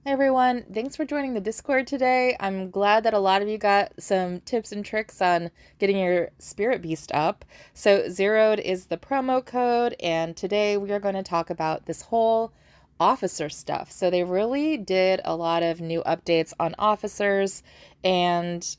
Hi everyone, thanks for joining the Discord today. I'm glad that a lot of you got some tips and tricks on getting your spirit beast up. So zeroed is the promo code, and today we are going to talk about this whole officer stuff. So they really did a lot of new updates on officers, and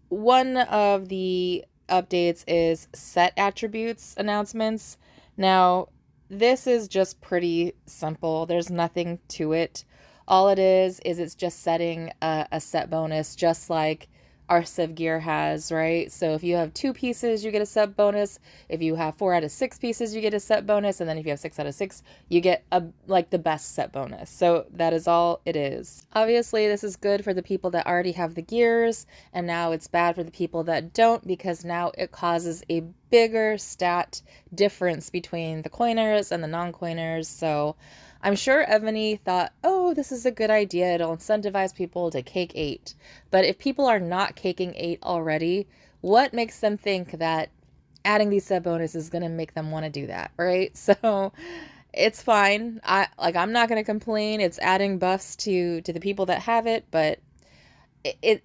one of the updates is set attributes announcements. Now, this is just pretty simple. There's nothing to it. All it is it's just setting a set bonus, just like our Civ gear has, right? So if you have 2 pieces, you get a set bonus. If you have 4 out of 6 pieces, you get a set bonus. And then if you have 6 out of 6, you get the best set bonus. So that is all it is. Obviously, this is good for the people that already have the gears, and now it's bad for the people that don't, because now it causes a bigger stat difference between the coiners and the non-coiners. So I'm sure Evony thought, oh, this is a good idea. It'll incentivize people to cake 8. But if people are not caking 8 already, what makes them think that adding these set bonuses is going to make them want to do that, right? So it's fine. I'm not going to complain. It's adding buffs to the people that have it, but it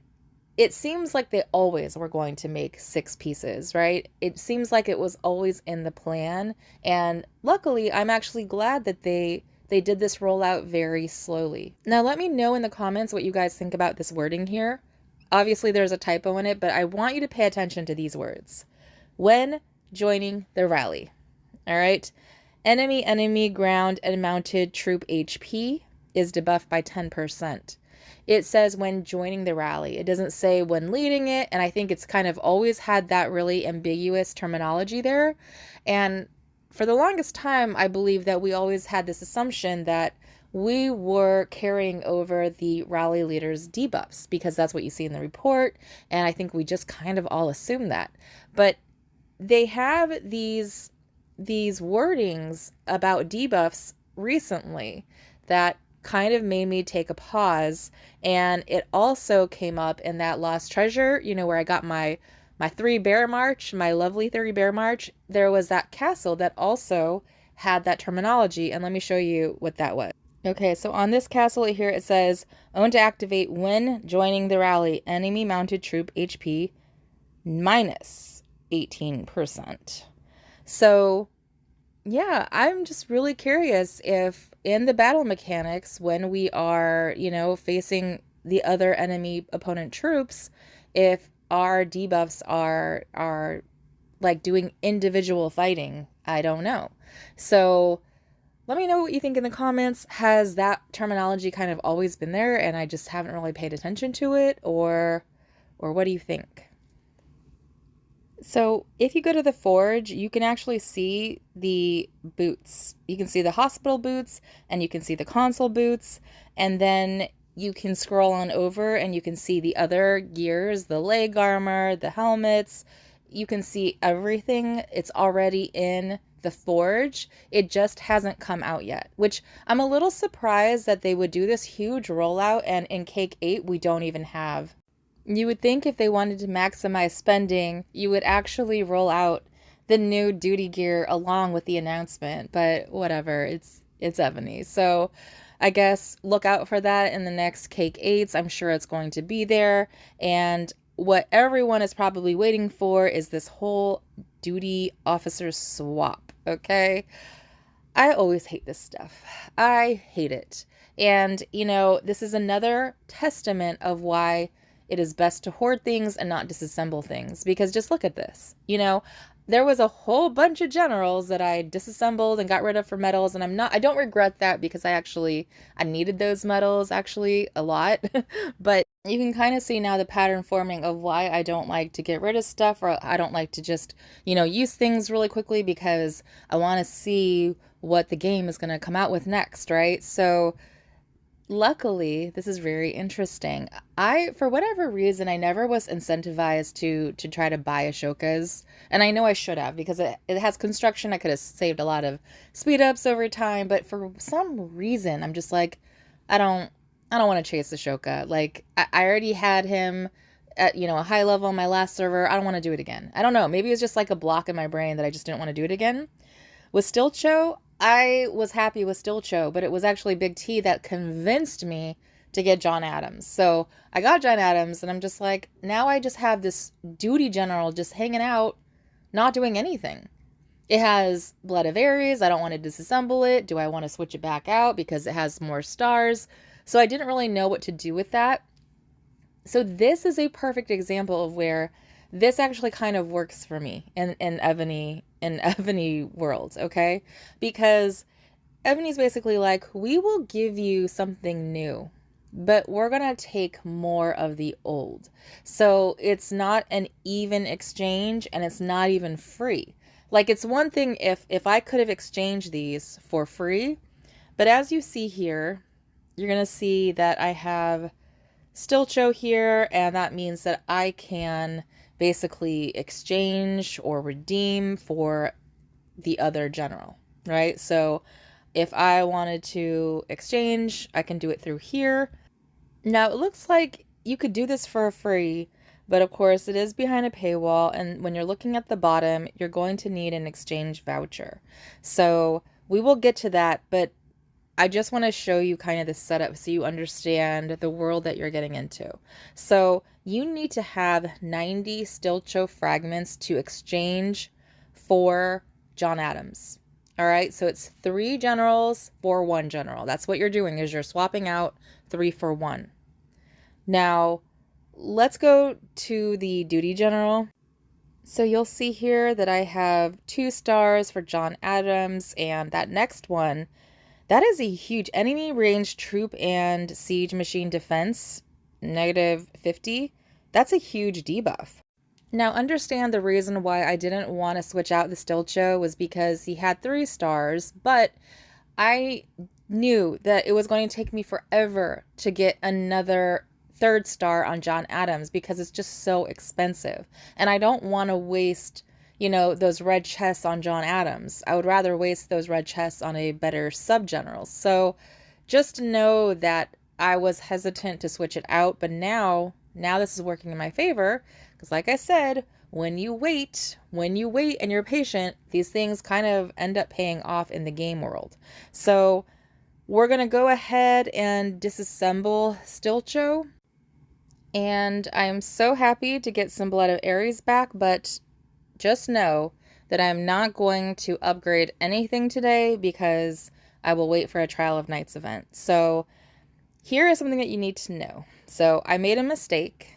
it seems like they always were going to make 6 pieces, right? It seems like it was always in the plan, and luckily I'm actually glad that they did this rollout very slowly. Now let me know in the comments what you guys think about this wording here. Obviously there's a typo in it, but I want you to pay attention to these words. When joining the rally. All right. Enemy ground and mounted troop HP is debuffed by 10%. It says when joining the rally. It doesn't say when leading it, and I think it's kind of always had that really ambiguous terminology there. And for the longest time, I believe that we always had this assumption that we were carrying over the rally leader's debuffs because that's what you see in the report, and I think we just kind of all assume that. But they have these wordings about debuffs recently that kind of made me take a pause, and it also came up in that lost treasure, where I got my 3 bear march, my lovely 3 bear march. There was that castle that also had that terminology, and let me show you what that was. Okay, so on this castle here it says, own to activate when joining the rally, enemy mounted troop HP minus 18%. So yeah, I'm just really curious if in the battle mechanics, when we are, facing the other enemy opponent troops, if our debuffs are like doing individual fighting. I don't know. So let me know what you think in the comments. Has that terminology kind of always been there and I just haven't really paid attention to it, or what do you think? So if you go to the forge, you can actually see the boots. You can see the hospital boots, and you can see the console boots, and then you can scroll on over and you can see the other gears, the leg armor, the helmets. You can see everything. It's already in the forge. It just hasn't come out yet, which I'm a little surprised that they would do this huge rollout, and in Cake 8 we don't even have. You would think if they wanted to maximize spending, you would actually roll out the new duty gear along with the announcement, but whatever, it's Evony. So I guess look out for that in the next Cake 8s. I'm sure it's going to be there. And what everyone is probably waiting for is this whole duty officer swap, okay? I always hate this stuff. I hate it. And, this is another testament of why it is best to hoard things and not disassemble things, because just look at this. There was a whole bunch of generals that I disassembled and got rid of for medals, and I don't regret that, because I needed those medals actually a lot. But you can kind of see now the pattern forming of why I don't like to get rid of stuff, or I don't like to just, use things really quickly, because I want to see what the game is going to come out with next, right? So luckily, this is very interesting. For whatever reason, I never was incentivized to try to buy Ashoka's, and I know I should have, because it has construction. I could have saved a lot of speed ups over time, but for some reason, I'm just like, I don't want to chase Ashoka. Like, I already had him at, a high level on my last server. I don't want to do it again. I don't know. Maybe it's just like a block in my brain that I just didn't want to do it again. With Stilcho, I was happy with Stilcho, but it was actually Big T that convinced me to get John Adams. So I got John Adams, and I'm just like, now I just have this duty general just hanging out, not doing anything. It has Blood of Ares. I don't want to disassemble it. Do I want to switch it back out because it has more stars? So I didn't really know what to do with that. So this is a perfect example of where this actually kind of works for me in Evony world, okay? Because Evony's basically like, we will give you something new, but we're going to take more of the old. So it's not an even exchange, and it's not even free. Like, it's one thing if I could have exchanged these for free, but as you see here, you're going to see that I have Stilcho here, and that means that I can basically exchange or redeem for the other general, right? So if I wanted to exchange, I can do it through here. Now, it looks like you could do this for free, but of course it is behind a paywall, and when you're looking at the bottom, you're going to need an exchange voucher. So we will get to that, but I just want to show you kind of the setup so you understand the world that you're getting into. So you need to have 90 Stilcho fragments to exchange for John Adams. All right, so it's 3 generals for 1 general. That's what you're doing, is you're swapping out 3 for 1. Now, let's go to the duty general. So you'll see here that I have 2 stars for John Adams, and that next one, that is a huge enemy range troop and siege machine defense, -50. That's a huge debuff. Now, understand the reason why I didn't want to switch out the Stilcho was because he had 3 stars, but I knew that it was going to take me forever to get another 3rd star on John Adams because it's just so expensive. And I don't want to waste, you know, those red chests on John Adams. I would rather waste those red chests on a better sub-general. So just know that I was hesitant to switch it out, but now this is working in my favor, because like I said, when you wait and you're patient, these things kind of end up paying off in the game world. So we're going to go ahead and disassemble Stilcho. And I'm so happy to get some Blood of Ares back, but just know that I'm not going to upgrade anything today because I will wait for a Trial of Nights event. So here is something that you need to know. So I made a mistake.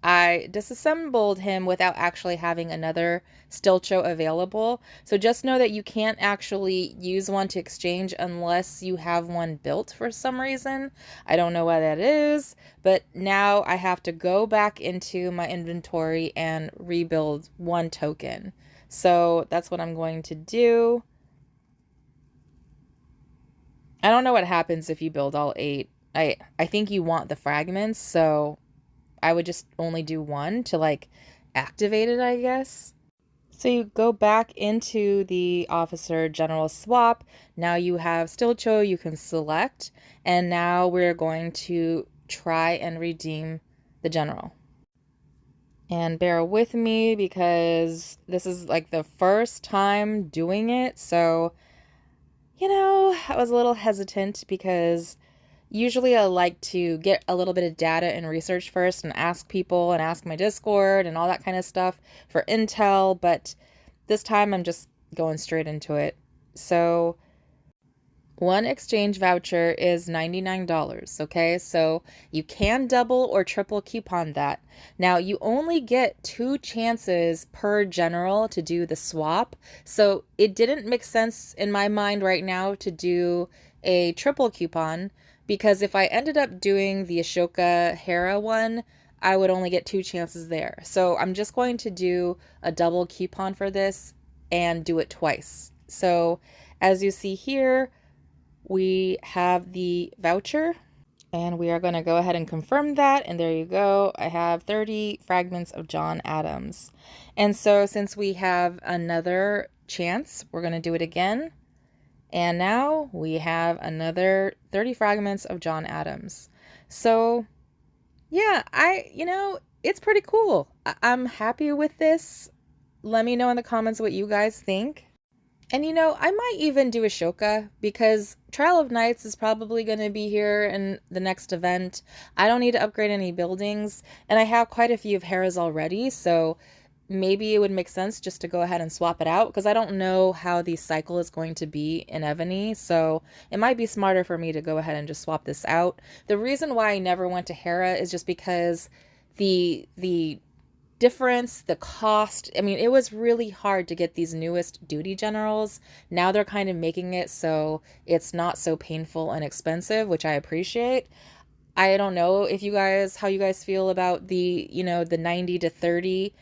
I disassembled him without actually having another Stilcho available. So just know that you can't actually use one to exchange unless you have one built for some reason. I don't know why that is, but now I have to go back into my inventory and rebuild 1 token. So that's what I'm going to do. I don't know what happens if you build all 8. I think you want the fragments, so I would just only do 1 to like activate it, I guess. So you go back into the officer general swap. Now you have Stilcho you can select, and now we're going to try and redeem the general. And bear with me because this is like the first time doing it, so you know, I was a little hesitant because usually I like to get a little bit of data and research first and ask people and ask my Discord and all that kind of stuff for intel, but this time I'm just going straight into it. So 1 exchange voucher is $99, okay? So you can double or triple coupon that. Now, you only get 2 chances per general to do the swap, so it didn't make sense in my mind right now to do a triple coupon, because if I ended up doing the Ashoka Hera one, I would only get 2 chances there. So I'm just going to do a double coupon for this and do it twice. So as you see here, we have the voucher, and we are going to go ahead and confirm that. And there you go. I have 30 fragments of John Adams. And so since we have another chance, we're going to do it again. And now we have another 30 fragments of John Adams. So yeah, it's pretty cool. I'm happy with this. Let me know in the comments what you guys think. And you know, I might even do a Shoka because Trial of Nights is probably going to be here in the next event. I don't need to upgrade any buildings, and I have quite a few of Hera's already, so maybe it would make sense just to go ahead and swap it out because I don't know how the cycle is going to be in Evony, so it might be smarter for me to go ahead and just swap this out. The reason why I never went to Hera is just because the difference, the cost. I mean, it was really hard to get these newest duty generals. Now they're kind of making it so it's not so painful and expensive, which I appreciate. I don't know if you guys, how you guys feel about the, the 90 to 30.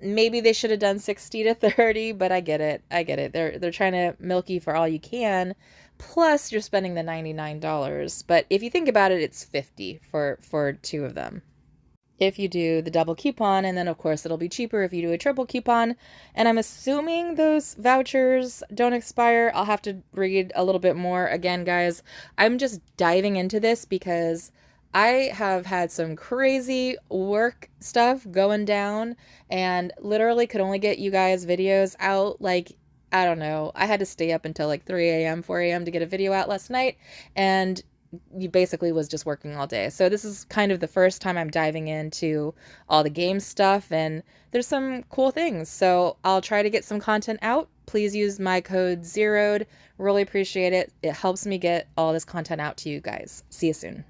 Maybe they should have done 60 to 30, but I get it. I get it. They're trying to milk you for all you can. Plus you're spending the $99. But if you think about it, it's 50 for two of them if you do the double coupon, and then of course it'll be cheaper if you do a triple coupon. And I'm assuming those vouchers don't expire. I'll have to read a little bit more. Again, guys, I'm just diving into this because I have had some crazy work stuff going down and literally could only get you guys videos out like, I don't know. I had to stay up until like 3 a.m., 4 a.m. to get a video out last night, and you basically was just working all day. So this is kind of the first time I'm diving into all the game stuff, and there's some cool things. So I'll try to get some content out. Please use my code ZEROED. Really appreciate it. It helps me get all this content out to you guys. See you soon.